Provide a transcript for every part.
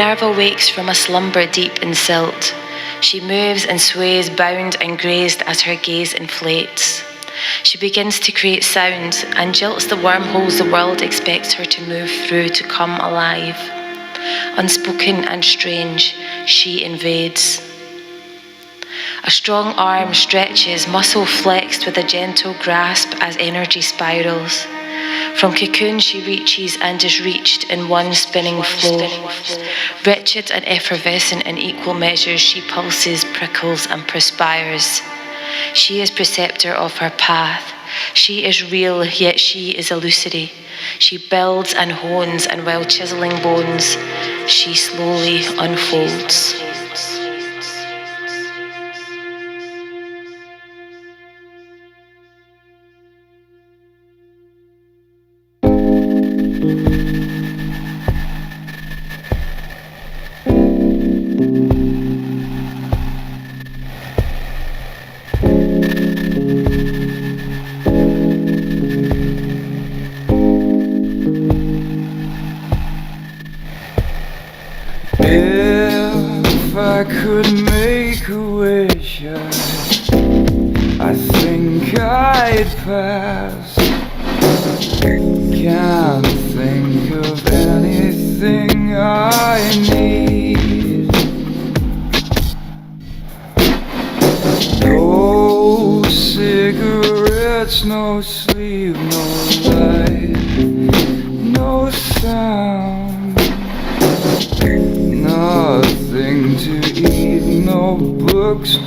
Minerva wakes from a slumber deep in silt. She moves and sways, bound and grazed as her gaze inflates. She begins to create sound and jilts the wormholes the world expects her to move through to come alive. Unspoken and strange, she invades. A strong arm stretches, muscle flexed with a gentle grasp as energy spirals. From cocoon she reaches and is reached in one spinning flow. Wretched and effervescent in equal measures, she pulses, prickles and perspires. She is preceptor of her path. She is real, yet she is illusory. She builds and hones, and while chiseling bones, she slowly unfolds. If I could make a wish, I think I'd pass. Can't think of anything I need. No cigarettes, no sleep, no light, no sound. Nothing to eat, no books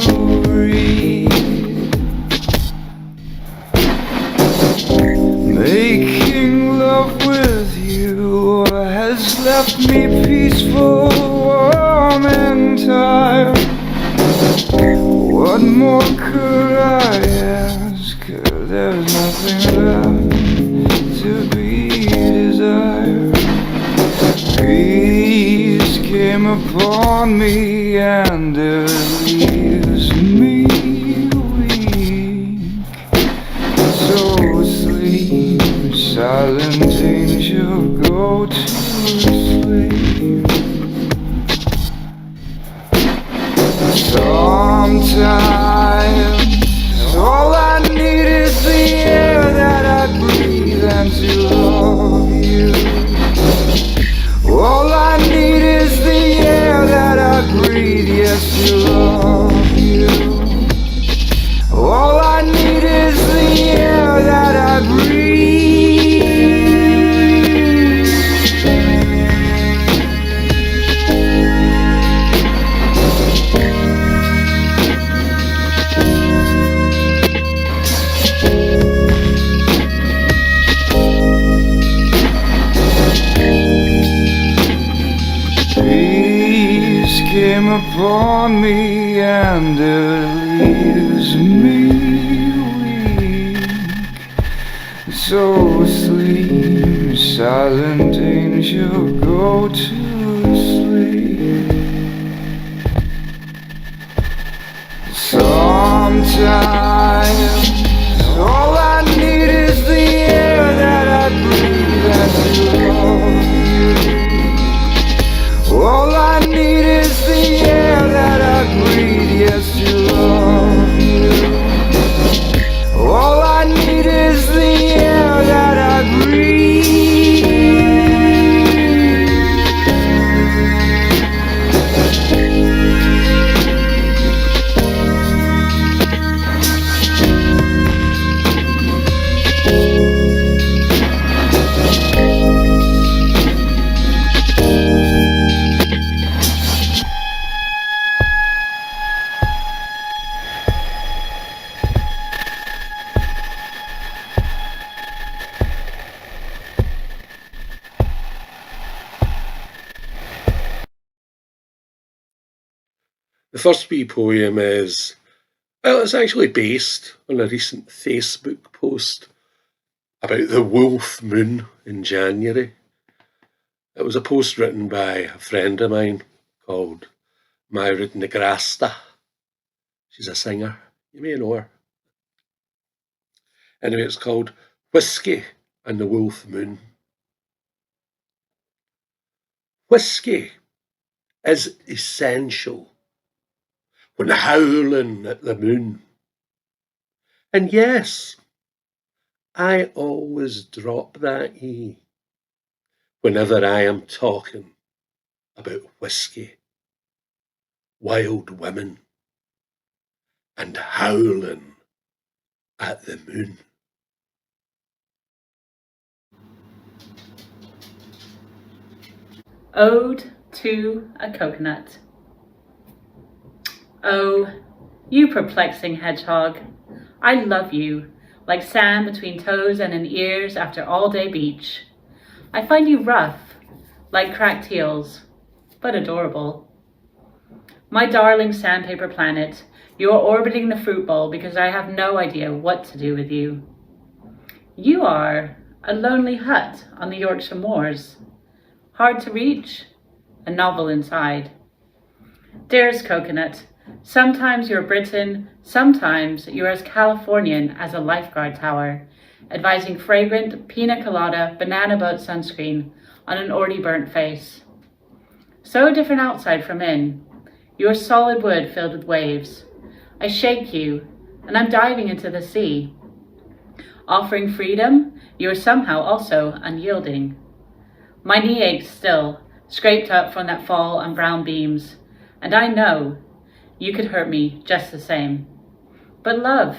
to read. Making love with you has left me peaceful, warm and tired. What more could I ask? There's nothing left to be desired. Peace came upon me and it leaves me weak. So sleep, silent angel, go to sleep. Sometimes all I need is the air that I breathe and to love you. All I need is the air that I breathe, yes, to love you. All I need is the air that I breathe. Came upon me and it leaves me weak. So sleep, silent angel, go to sleep. Sometimes all I need is the air that I breathe and to love you. All I need is the air that I breathe, yes, to love you. All I need is the air that I breathe. The first wee poem is, well, it's actually based on a recent Facebook post about the wolf moon in January. It was a post written by a friend of mine called Myrid Negrasta. She's a singer. You may know her. Anyway, it's called Whiskey and the Wolf Moon. Whiskey is essential when howling at the moon. And yes, I always drop that E whenever I am talking about whiskey, wild women, and howling at the moon. Ode to a Coconut. Oh, you perplexing hedgehog, I love you, like sand between toes and in ears after all-day beach. I find you rough, like cracked heels, but adorable. My darling sandpaper planet, you are orbiting the fruit bowl because I have no idea what to do with you. You are a lonely hut on the Yorkshire moors, hard to reach, a novel inside. Dearest coconut, sometimes you're Britain, sometimes you're as Californian as a lifeguard tower, advising fragrant pina colada banana boat sunscreen on an already burnt face. So different outside from in. You're solid wood filled with waves. I shake you, and I'm diving into the sea. Offering freedom, you are somehow also unyielding. My knee aches still, scraped up from that fall on brown beams, and I know you could hurt me just the same. But love,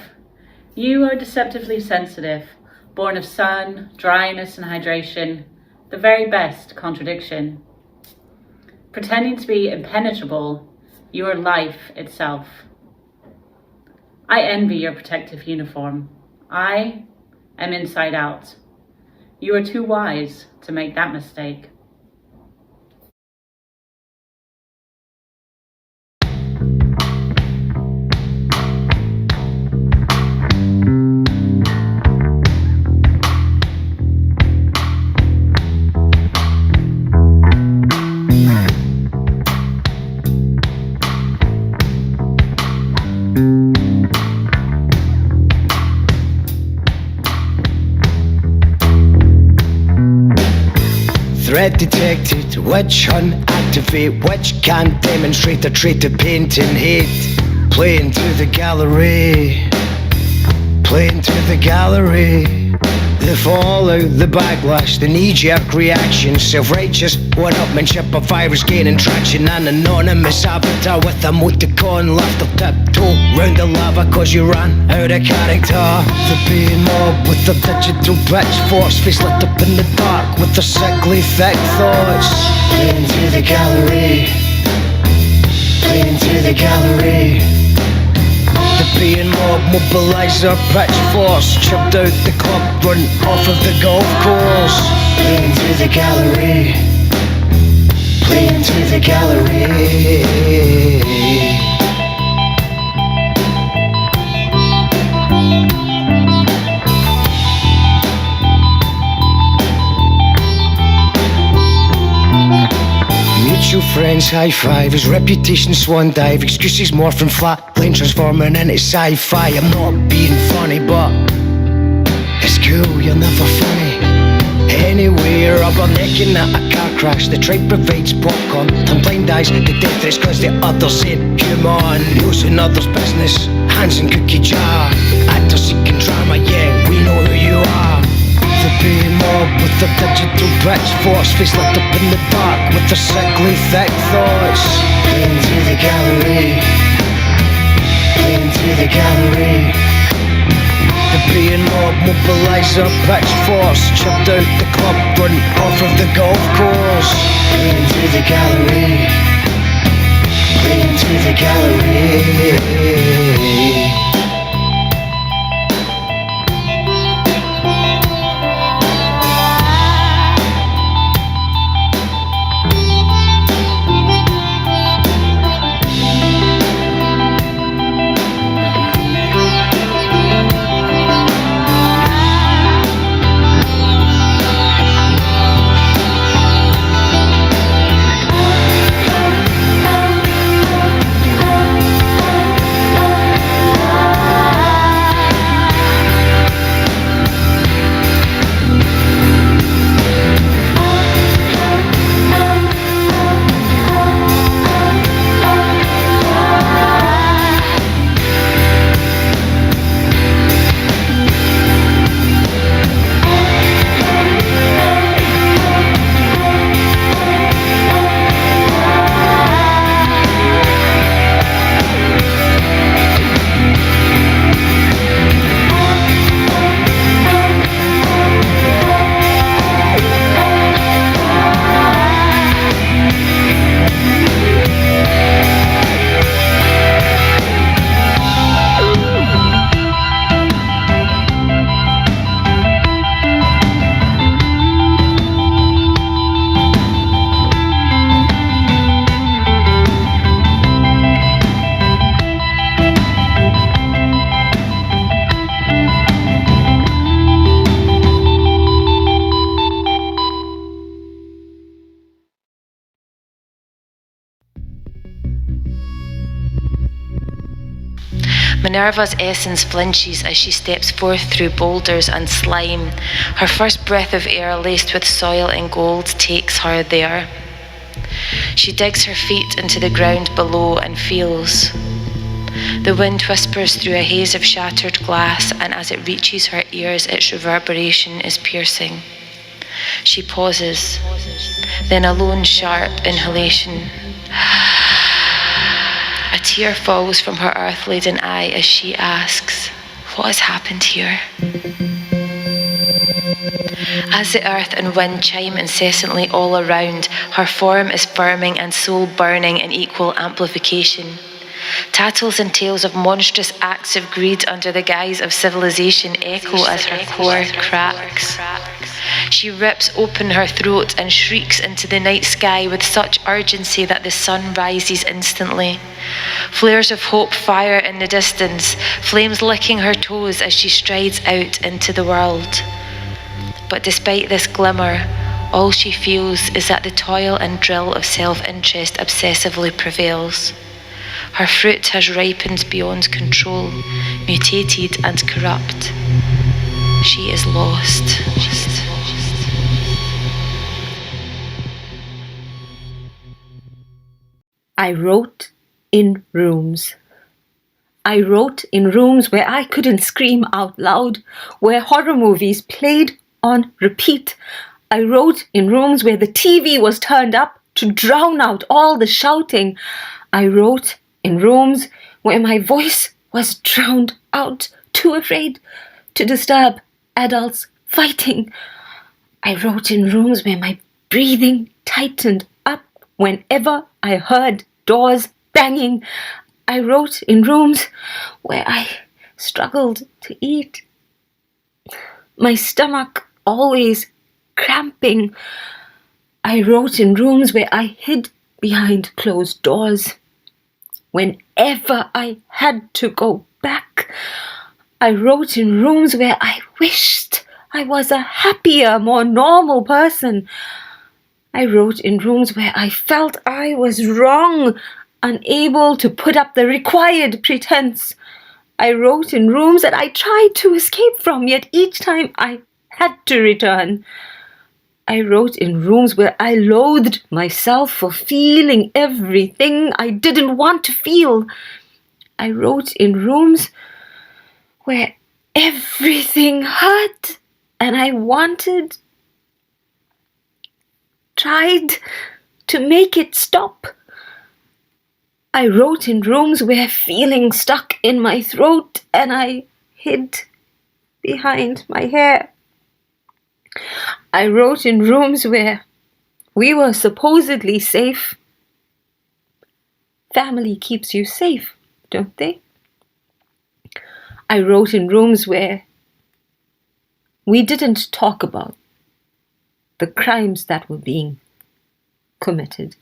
you are deceptively sensitive, born of sun, dryness, and hydration, the very best contradiction. Pretending to be impenetrable, you are life itself. I envy your protective uniform. I am inside out. You are too wise to make that mistake. Threat detected, witch hunt activate, witch can demonstrate a trait to paint and hate. Playing to the gallery, playing to the gallery. The fallout, the backlash, the knee-jerk reaction, self-righteous one-upmanship, a virus gaining traction, an anonymous avatar with emoticon left of tiptoe round the lava cause you ran out of character. The being mob with the digital pitchforks, face lit up in the dark with their sickly thick thoughts. Playing to the gallery, playing to the gallery. The being mob mobilise their pitchforks, chipped out the club, run off of the golf course. Playing to the gallery, playing to the gallery. Mutual friends high five, his reputation swan dive, excuses morphing flat, plane transforming into sci-fi. I'm not being funny, but it's cool, you're never funny. Anyway, rubbernecking at a car crash, the tribe provides popcorn and blind eyes, the death threats cause the others ain't human. Using others' business, hands in cookie jar, actors seeking drama, yeah, we know who you are. The being mob with the digital pitchforks, face lit up in the dark with their sickly thick thoughts. Playing to the gallery, playing to the gallery. The being mob mobilise their pitchforks, chipped out the club, run off of the golf course. Playing to the gallery, playing to the gallery. Minerva's essence flinches as she steps forth through boulders and slime. Her first breath of air laced with soil and gold takes her there. She digs her feet into the ground below and feels. The wind whispers through a haze of shattered glass, and as it reaches her ears, its reverberation is piercing. She pauses, then a lone, sharp inhalation. A tear falls from her earth-laden eye as she asks, "What has happened here?" As the earth and wind chime incessantly all around, her form is firming and soul burning in equal amplification. Tattles and tales of monstrous acts of greed under the guise of civilization echo as her core cracks. She rips open her throat and shrieks into the night sky with such urgency that the sun rises instantly. Flares of hope fire in the distance, flames licking her toes as she strides out into the world. But despite this glimmer, all she feels is that the toil and drill of self-interest obsessively prevails. Her fruit has ripened beyond control, mutated and corrupt. She is lost. I wrote in rooms. I wrote in rooms where I couldn't scream out loud, where horror movies played on repeat. I wrote in rooms where the TV was turned up to drown out all the shouting. I wrote in rooms where my voice was drowned out, too afraid to disturb adults fighting. I wrote in rooms where my breathing tightened up whenever I heard doors banging. I wrote in rooms where I struggled to eat, my stomach always cramping. I wrote in rooms where I hid behind closed doors. Whenever I had to go back, I wrote in rooms where I wished I was a happier, more normal person. I wrote in rooms where I felt I was wrong, unable to put up the required pretense. I wrote in rooms that I tried to escape from, yet each time I had to return. I wrote in rooms where I loathed myself for feeling everything I didn't want to feel. I wrote in rooms where everything hurt and I tried to make it stop. I wrote in rooms where feeling stuck in my throat and I hid behind my hair. I wrote in rooms where we were supposedly safe. Family keeps you safe, don't they? I wrote in rooms where we didn't talk about the crimes that were being committed.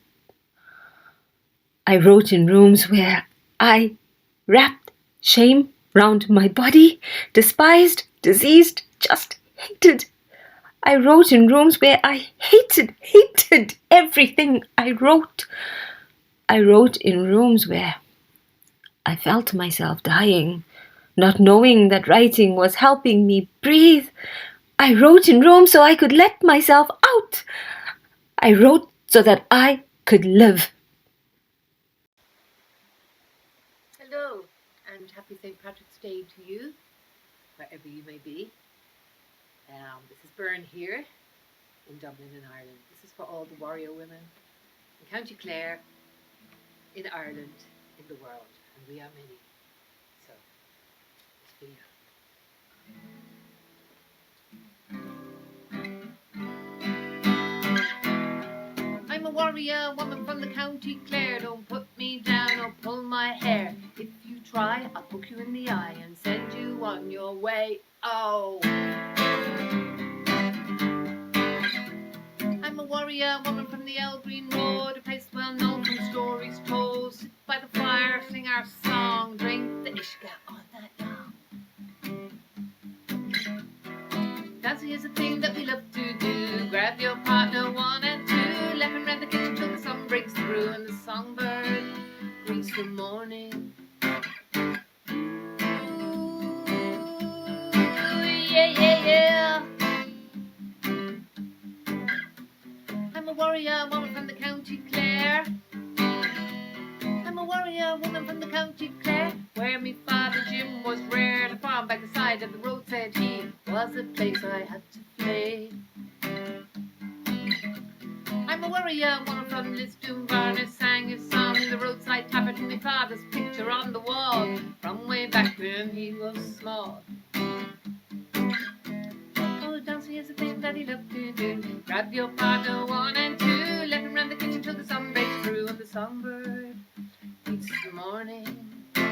I wrote in rooms where I wrapped shame round my body, despised, diseased, just hated. I wrote in rooms where I hated everything I wrote. I wrote in rooms where I felt myself dying, not knowing that writing was helping me breathe. I wrote in rooms so I could let myself out. I wrote so that I could live. Hello, and happy St. Patrick's Day to you, wherever you may be. This is Byrne here in Dublin in Ireland. This is for all the warrior women in County Clare, in Ireland, in the world, and we are many. So, it's for you. I'm a warrior woman from the County Clare. Don't put me down or pull my hair. If you try, I'll poke you in the eye and send you on your way. Oh. I'm a warrior woman from the El Green Road, a place well known from stories told. Sit by the fire, sing our song, drink the ishka all night long. Dancing is a thing that we love to do. Grab your partner, 1 and 2, laughing around the kitchen till the sun breaks through and the songbird brings the morning. warrior woman from the County Clare. I'm a warrior woman from the County Clare, where me father Jim was reared. A farm by the side of the road, said he, was a place I had to play. I'm a warrior woman from Lisdoonvarna, sang his song in the roadside tavern to my father's picture on the wall, from way back when he was small. Oh, dancing is a thing that he loved to do. Grab your partner 1 and 2, let him run the kitchen till the sun breaks through, and the songbird eats the morning. Ooh,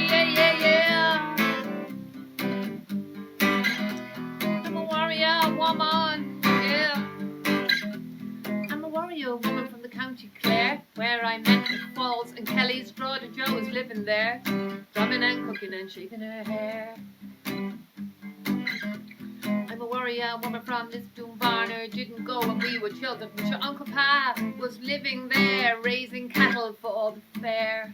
yeah, yeah, yeah. I'm a warrior woman, yeah. I'm a warrior woman from the County Clare, where I met the Falls and Kelly's daughter Jo was living there, drumming and cooking and shaking her hair. I'm a warrior woman from Lisdoonvarna, didn't go when we were children, but your Uncle Pa was living there, raising cattle for all the fair.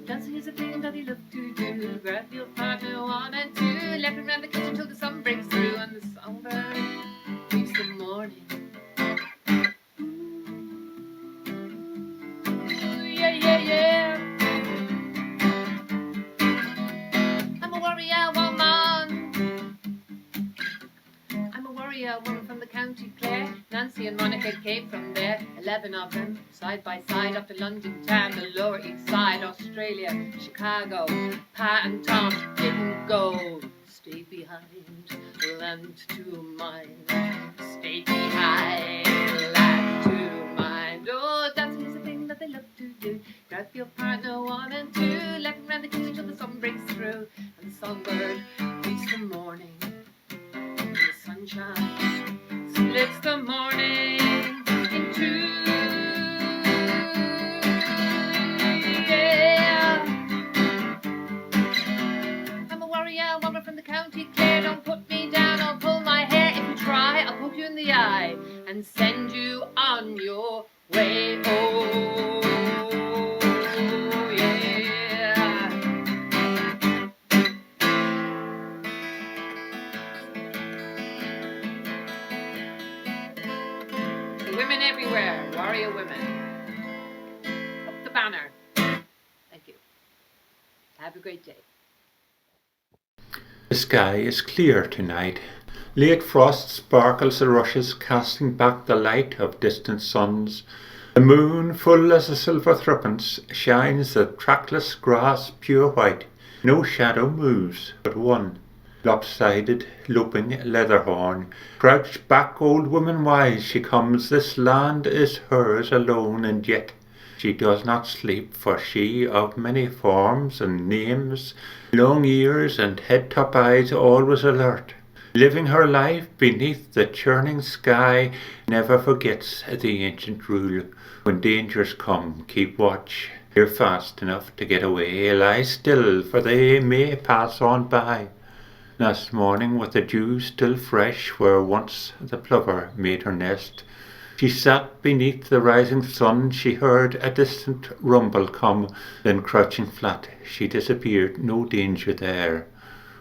Dancing is a thing that he loved to do. Grab your partner 1 and 2, let him round the kitchen till the sun breaks through, and the songbird reaches the morning. Ooh, yeah, yeah, yeah. I'm a warrior woman. I'm a warrior woman from the County Clare. Nancy and Monica came from there, 11 of them, side by side up to London town, the Lower East Side, Australia, Chicago. Pa and Tom didn't go, stayed behind, land to mind, stayed behind, land to mind. Oh, dancing is a thing that they love to do. Grab your partner 1 and 2, let him round the kitchen till the sun breaks through, and the songbird reaches the morning. And the sunshine splits the morning in two. Yeah. I'm a warrior woman from the County Clare. Don't put me down or pull my hair. If you try, I'll poke you in the eye and send you on your way. Oh, yeah. Women everywhere, warrior women. Up the banner. Thank you. Have a great day. The sky is clear tonight. Late frost sparkles the rushes, casting back the light of distant suns. The moon, full as a silver threepence, shines the trackless grass pure white. No shadow moves but one. Lopsided, loping leatherhorn, crouched back old woman wise, she comes. This land is hers alone, and yet she does not sleep, for she of many forms and names, long ears and head-top eyes, always alert, living her life beneath the churning sky, never forgets the ancient rule. When dangers come, keep watch, hear fast enough to get away, lie still, for they may pass on by. Last morning, with the dew still fresh, where once the plover made her nest, she sat beneath the rising sun. She heard a distant rumble come, then crouching flat, she disappeared. No danger there,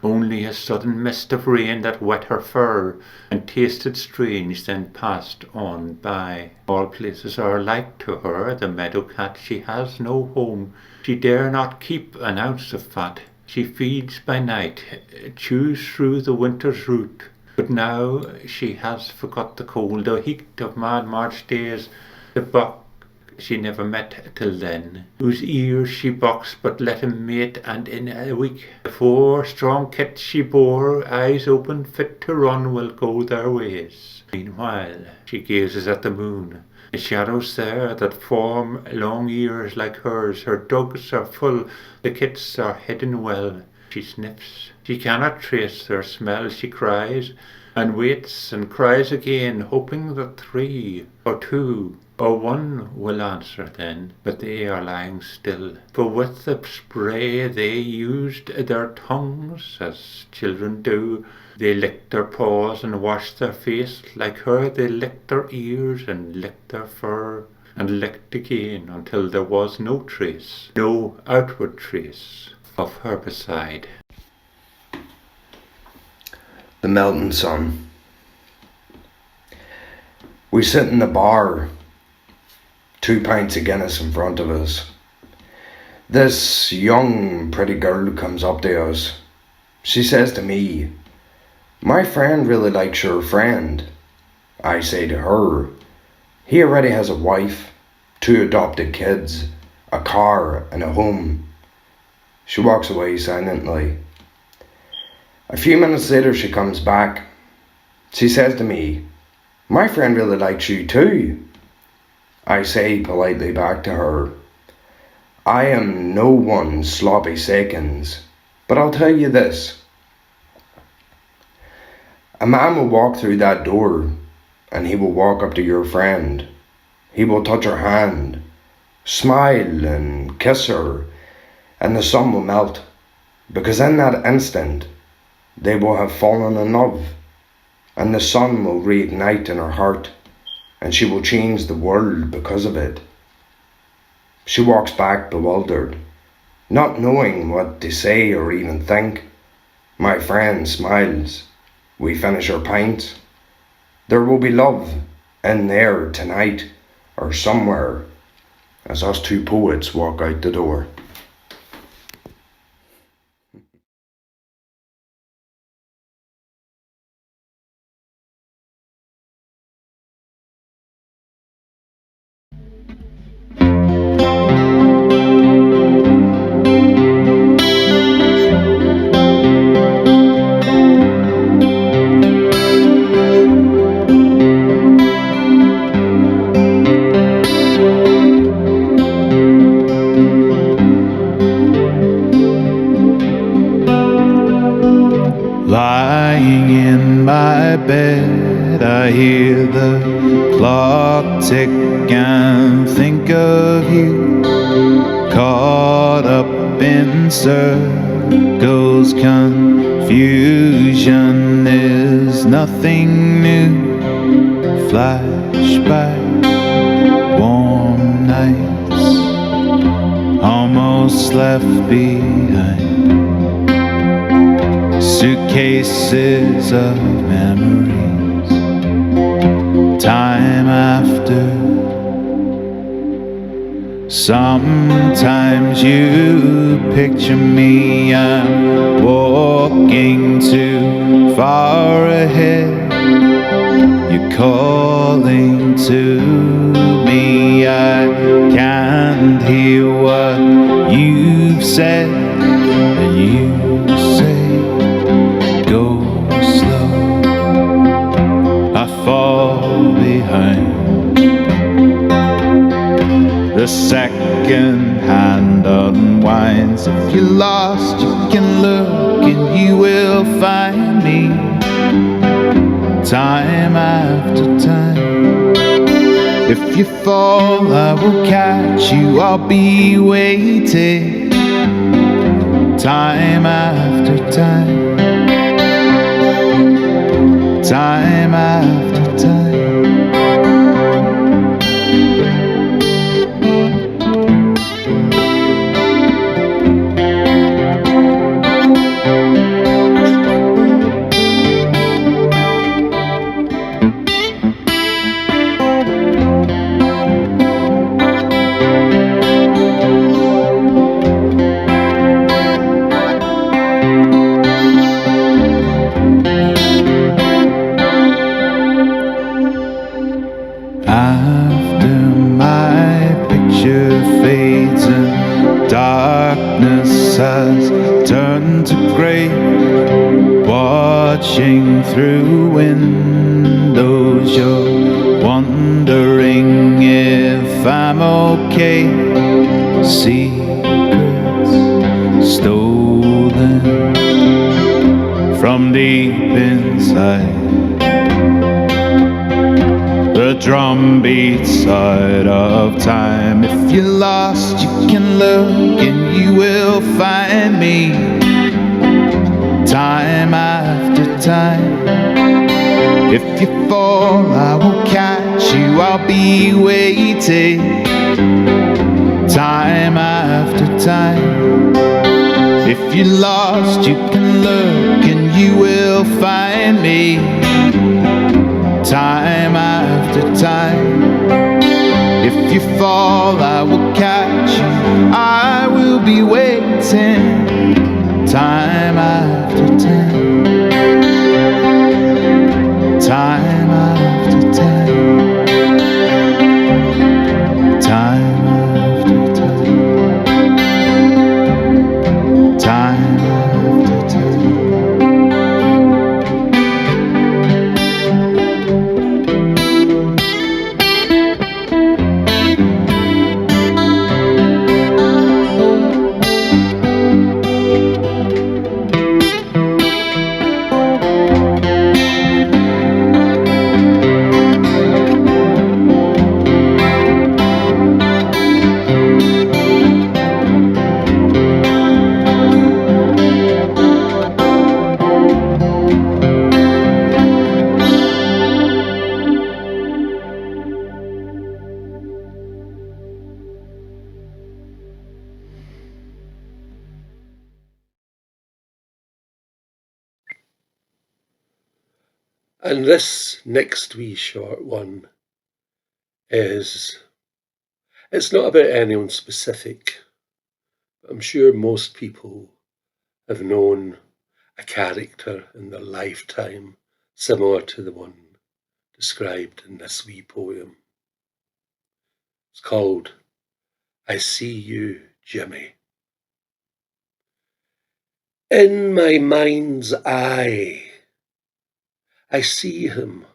only a sudden mist of rain that wet her fur and tasted strange, then passed on by. All places are alike to her, the meadow cat. She has no home, she dare not keep an ounce of fat. She feeds by night, chews through the winter's root. But now she has forgot the cold, the heat of mad March days. The buck she never met till then, whose ears she boxed but let him mate, and in a week the 4 strong kits she bore, eyes open, fit to run, will go their ways. Meanwhile she gazes at the moon, the shadows there that form long ears like hers. Her dugs are full, the kits are hidden well. She sniffs, she cannot trace their smell. She cries and waits and cries again, hoping that 3 or 2 or 1 will answer then. But they are lying still, for with the spray they used their tongues, as children do. They licked their paws and washed their face. Like her they licked their ears and licked their fur, and licked again until there was no trace, no outward trace of her beside. the melting sun. We sit in the bar, 2 pints of Guinness in front of us. This young, pretty girl comes up to us. She says to me, "My friend really likes your friend." I say to her, "He already has a wife, 2 adopted kids, a car and a home." She walks away silently. A few minutes later she comes back. She says to me, "My friend really likes you too." I say politely back to her, "I am no one sloppy seconds, but I'll tell you this. A man will walk through that door and he will walk up to your friend. He will touch her hand, smile and kiss her, and the sun will melt, because in that instant they will have fallen in love, and the sun will reignite in her heart, and she will change the world because of it." She walks back bewildered, not knowing what to say or even think. My friend smiles. We finish our pints. There will be love in there tonight or somewhere, as us 2 poets walk out the door. Lying in my bed, I hear the clock tick and think of you, caught up in circles. Confusion is nothing new. Flashback, warm nights, almost left behind. Suitcases of memories, time after. Sometimes you picture me, I'm walking too far ahead. You're calling to me, I can't hear what you've said. And you say, "Go slow," I fall behind. The second hand unwinds. If you're lost, you can look and you will find me. Time after time. If you fall, I will catch you. I'll be waiting. Time after time. Time after time. After my picture fades and darkness has turned to grey, watching through windows, you're wondering if I'm okay. Secrets stolen from deep inside the drumbeat side of time. If you're lost, you can look and you will find me. Time after time. If you fall, I will catch you. I'll be waiting. Time after time. If you're lost, you can look and you will find me time after time. If you fall, I will catch you. I will be waiting time after time. Time after time. Time after time. Time after time. And this next wee short one it's not about anyone specific. I'm sure most people have known a character in their lifetime similar to the one described in this wee poem. It's called I See You, Jimmy. In my mind's eye, I see him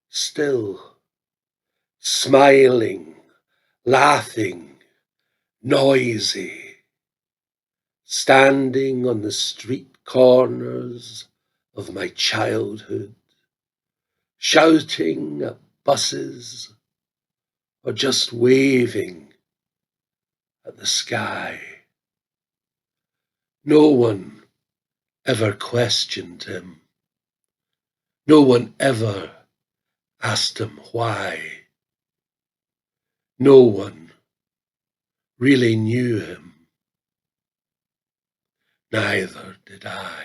still, smiling, laughing, noisy, standing on the street corners of my childhood, shouting at buses or just waving at the sky. No one ever questioned him. No one ever asked him why. No one really knew him. Neither did I.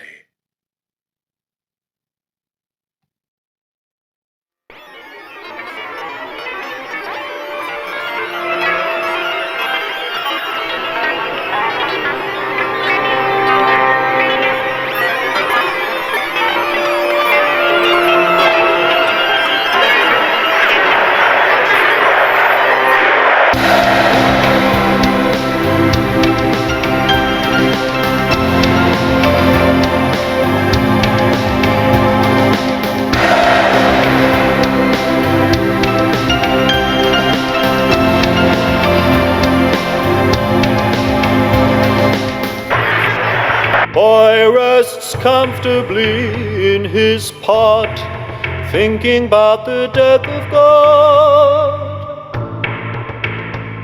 Boy rests comfortably in his pot, thinking about the death of God.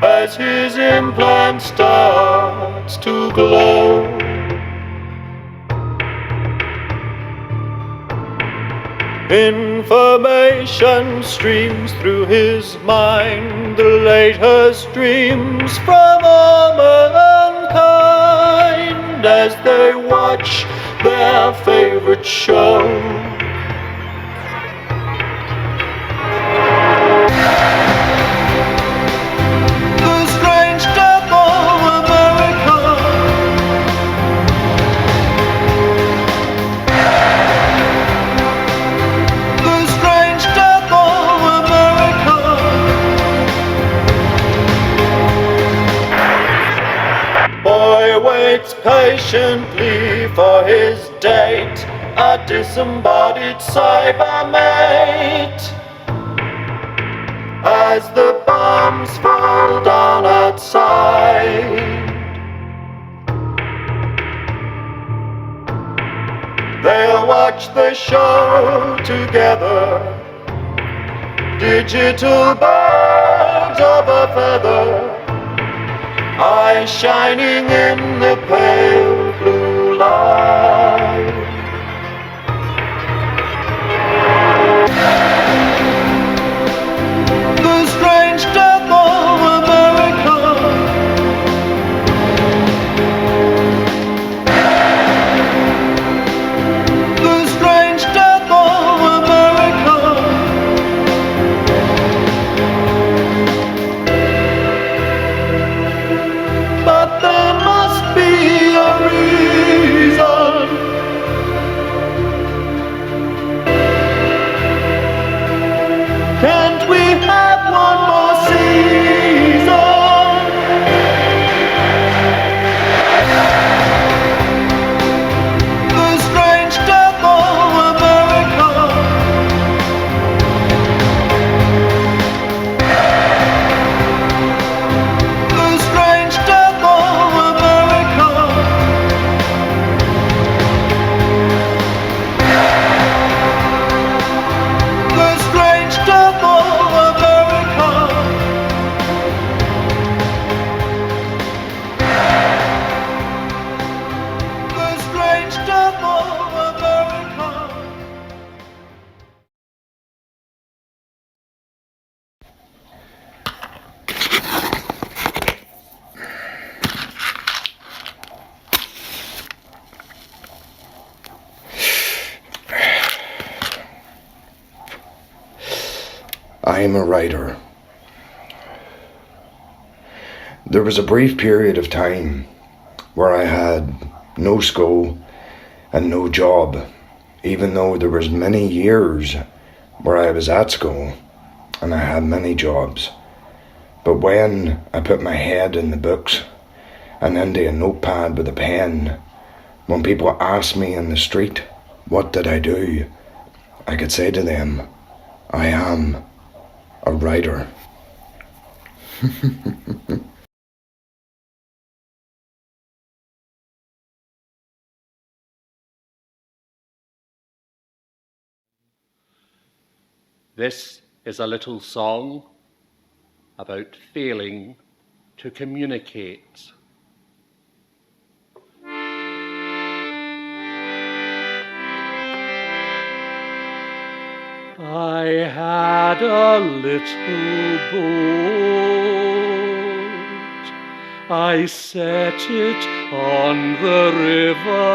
As his implant starts to glow, information streams through his mind, the latest dreams from all mankind as they watch their favorite show. The strange death of America. The strange death of America. Boy waits patiently for his date, a disembodied cybermate. As the bombs fall down outside, they'll watch the show together. Digital birds of a feather, eyes shining in the pale blue light. The strange death of America. I'm a writer. There was a brief period of time where I had no school and no job, even though there was many years where I was at school and I had many jobs. But when I put my head in the books and into a notepad with a pen, when people asked me in the street, what did I do? I could say to them, I am a writer. This is a little song about failing to communicate. I had a little boat, I set it on the river,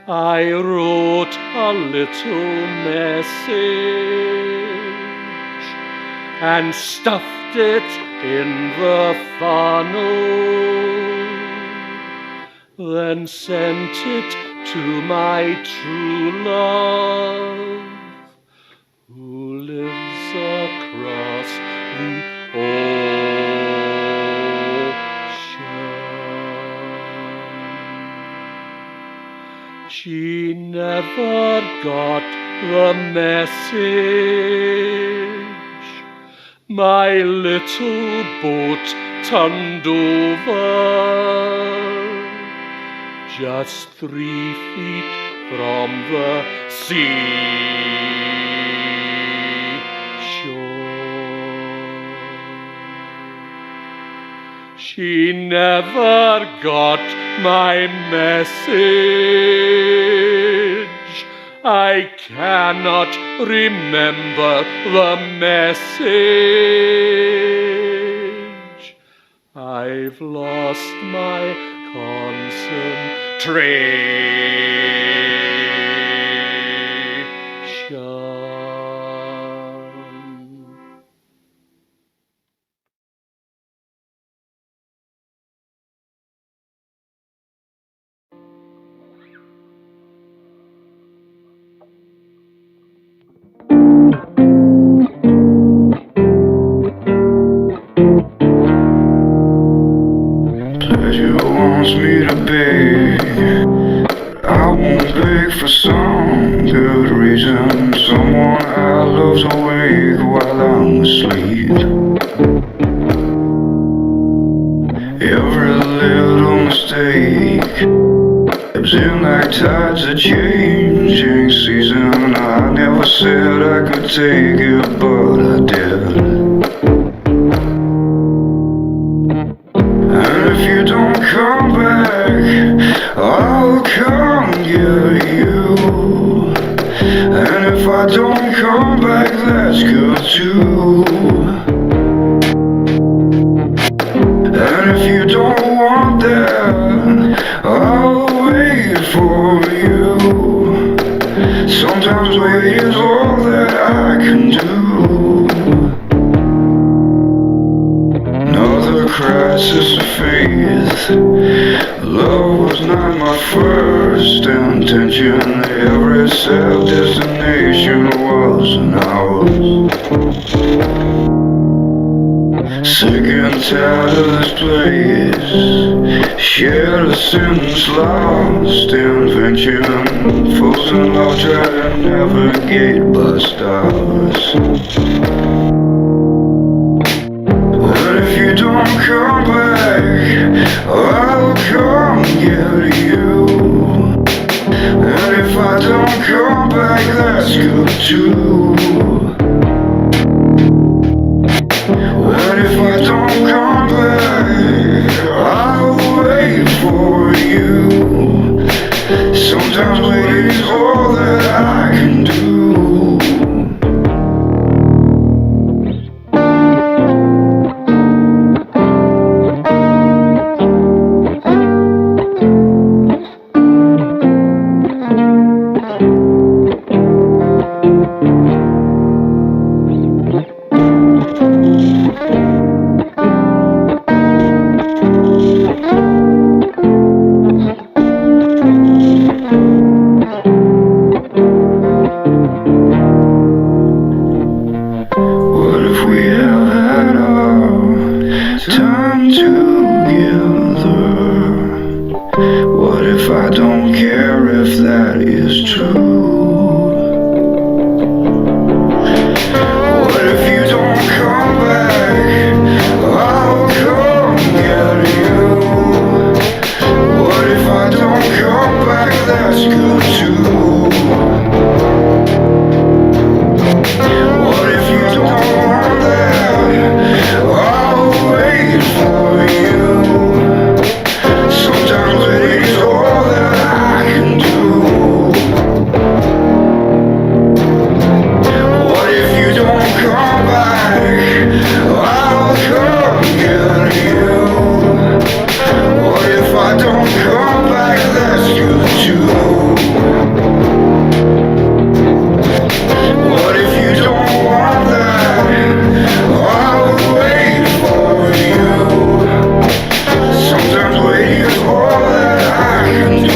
I wrote a little message and stuffed it in the funnel, then sent it to my true love, who lives across the ocean. She never got the message. My little boat turned over just 3 feet from the seashore. She never got my message. I cannot remember the message. I've lost my concentration. Pleasure wants me to beg, but I won't beg for some good reason. Someone I love's awake while I'm asleep. Every little mistake ebbs in like tides of changing season. I never said I could take it, but I did. If you don't come back, I'll come get you. And if I don't come back, that's good too. And if you don't want that, I'll wait for you. Sometimes wait is all that I can do. Another crisis of faith. Love was not my first intention. Every sad destination wasn't ours. Sick and tired of this place. Shared a sentence lost invention. Fools in love try to navigate by stars. If you don't come back, I'll come get you. And if I don't come back, that's good too. And if I don't come back, I'll wait for you. Sometimes waiting is all that I can do. that is true? What if you don't come back? I'll come get you. What if I don't come back? That's good too. What if you don't want that? I'll wait for you. Sometimes waiting's all that I can do. What if you don't come back? I'll come get you. What if I don't come back? That's good too. What if you don't want that? I'll wait for you. Sometimes waiting is all that I can do.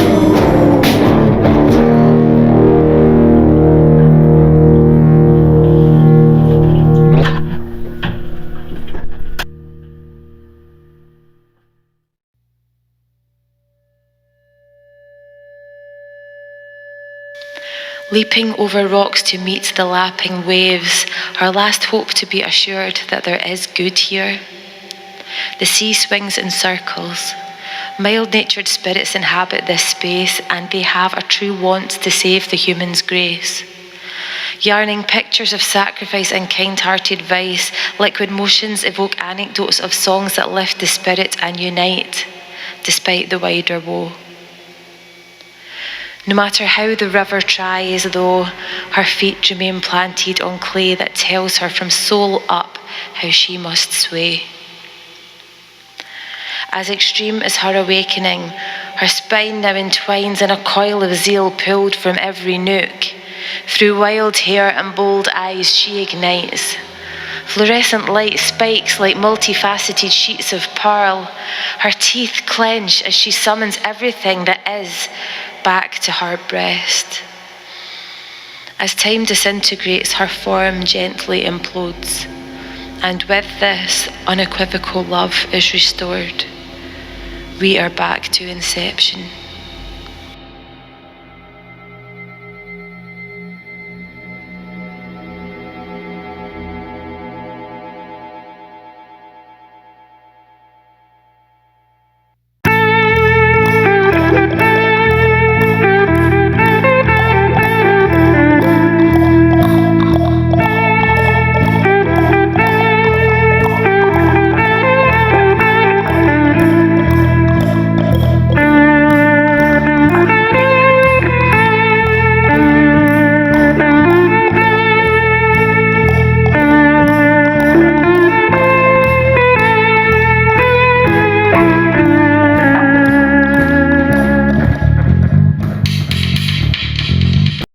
Leaping over rocks to meet the lapping waves, our last hope to be assured that there is good here. The sea swings in circles. Mild-natured spirits inhabit this space, and they have a true want to save the human's grace. Yarning pictures of sacrifice and kind-hearted vice, liquid motions evoke anecdotes of songs that lift the spirit and unite, despite the wider woe. No matter how the river tries, though, her feet remain planted on clay that tells her from soul up how she must sway. As extreme as her awakening, her spine now entwines in a coil of zeal pulled from every nook. Through wild hair and bold eyes she ignites. Fluorescent light spikes like multifaceted sheets of pearl. Her teeth clench as she summons everything that is back to her breast. As time disintegrates, her form gently implodes, and with this, unequivocal love is restored. We are back to inception.